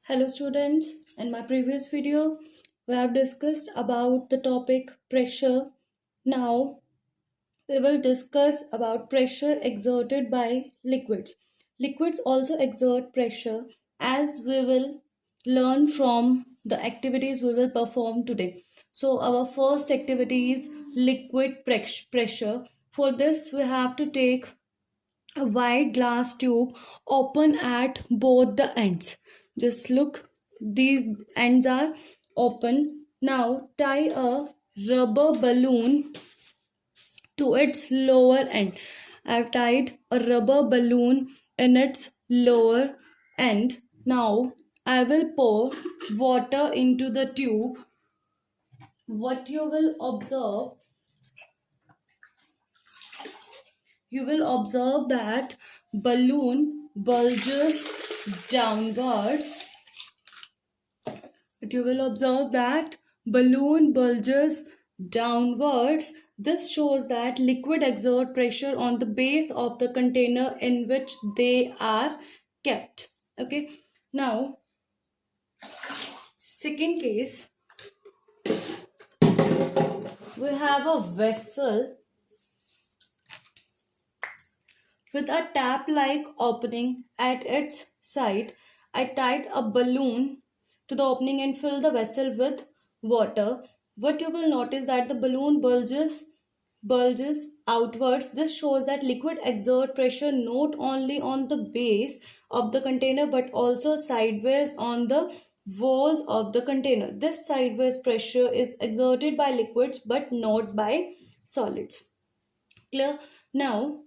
Hello students, in my previous video we have discussed about the topic pressure. Now we will discuss about pressure exerted by liquids. Liquids also exert pressure as we will learn from the activities we will perform today. So our first activity is liquid pressure. For this we have to take a wide glass tube open at both the ends. Just look, these ends are open. Now tie a rubber balloon to its lower end. I've tied a rubber balloon in its lower end. Now I will pour water into the tube. What you will observe that balloon bulges downwards. You will observe that balloon bulges downwards. This shows that liquid exert pressure on the base of the container in which they are kept. Okay. Now, second case, we have a vessel with a tap-like opening at its side. I tied a balloon to the opening and fill the vessel with water. What you will notice that the balloon bulges outwards. This shows that liquid exert pressure not only on the base of the container but also sideways on the walls of the container. This sideways pressure is exerted by liquids but not by solids. Clear? Now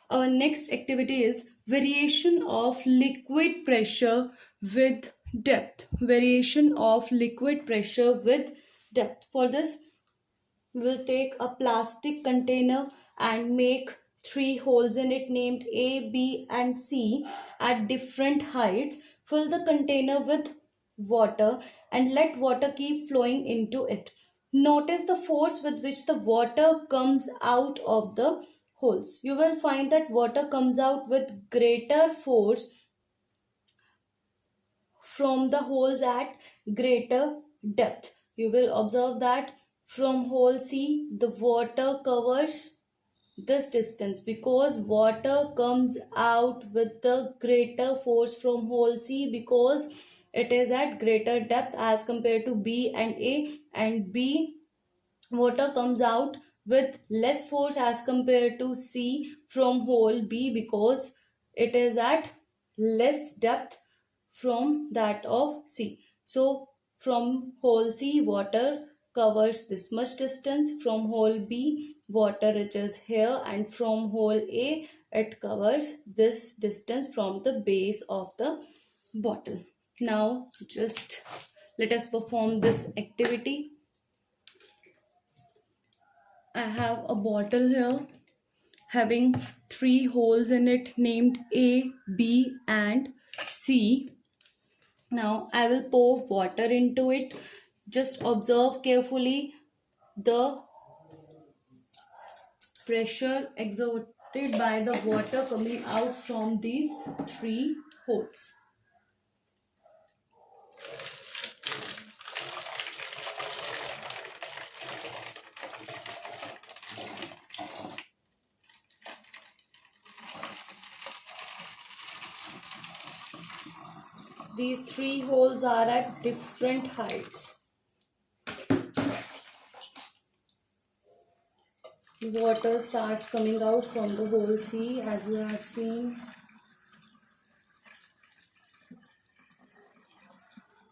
our next activity is variation of liquid pressure with depth. Variation of liquid pressure with depth. For this, we'll take a plastic container and make 3 holes in it named A, B and C at different heights. Fill the container with water and let water keep flowing into it. Notice the force with which the water comes out of the holes. You will find that water comes out with greater force from the holes at greater depth. You will observe that from hole C, the water covers this distance because water comes out with the greater force from hole C because it is at greater depth as compared to B and A, and B water comes out with less force as compared to C from hole B because it is at less depth from that of C. So from hole C water covers this much distance, from hole B water reaches here, and from hole A it covers this distance from the base of the bottle. Now just let us perform this activity. I have a bottle here having 3 holes in it named A, B and C. Now I will pour water into it. Just observe carefully the pressure exerted by the water coming out from these 3 holes. These 3 holes are at different heights. Water starts coming out from the hole C as you have seen.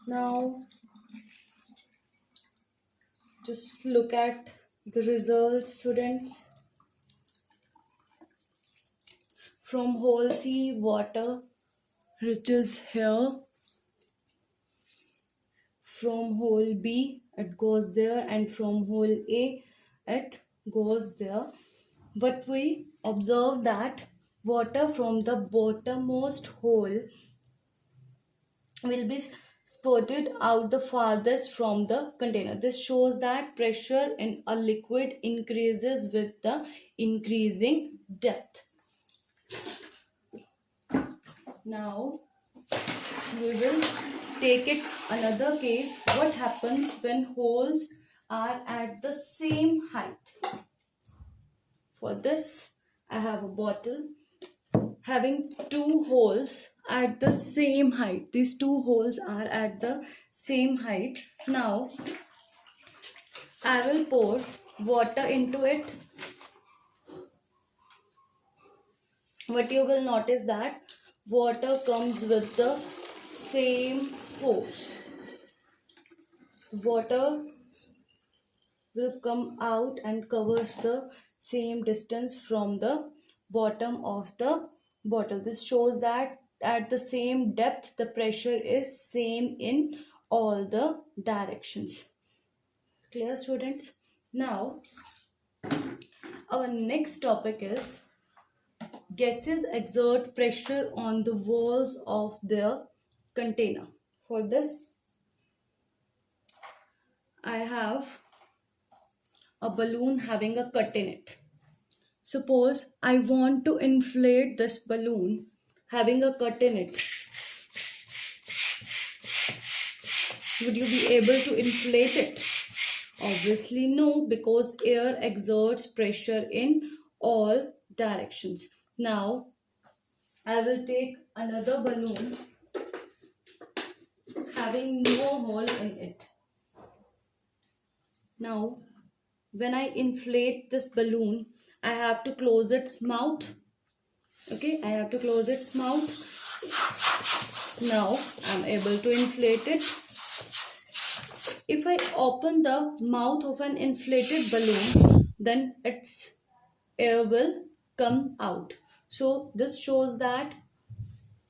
Now just look at the results, students. From hole C water reaches here. From hole B it goes there, and from hole A it goes there. But we observe that water from the bottommost hole will be spurted out the farthest from the container. This shows that pressure in a liquid increases with the increasing depth. Now we will take it another case. What happens when holes are at the same height? For this, I have a bottle having two holes at the same height. These two holes are at the same height. Now, I will pour water into it. What you will notice that water comes with the same force. Water will come out and covers the same distance from the bottom of the bottle. This shows that at the same depth the pressure is same in all the directions. Clear, students? Now our next topic is gases exert pressure on the walls of their container. For this, I have a balloon having a cut in it. Suppose I want to inflate this balloon having a cut in it. Would you be able to inflate it? Obviously no, because air exerts pressure in all directions. Now I will take another balloon having no hole in it. Now when I inflate this balloon, I have to close its mouth. Okay, I have to close its mouth. Now I'm able to inflate it. If I open the mouth of an inflated balloon, then its air will come out. So this shows that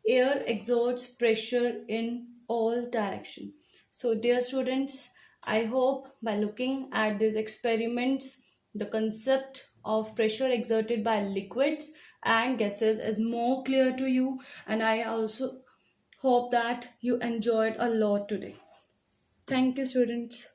air exerts pressure in all directions. So dear students, I hope by looking at these experiments, the concept of pressure exerted by liquids and gases is more clear to you, and I also hope that you enjoyed a lot today. Thank you, students.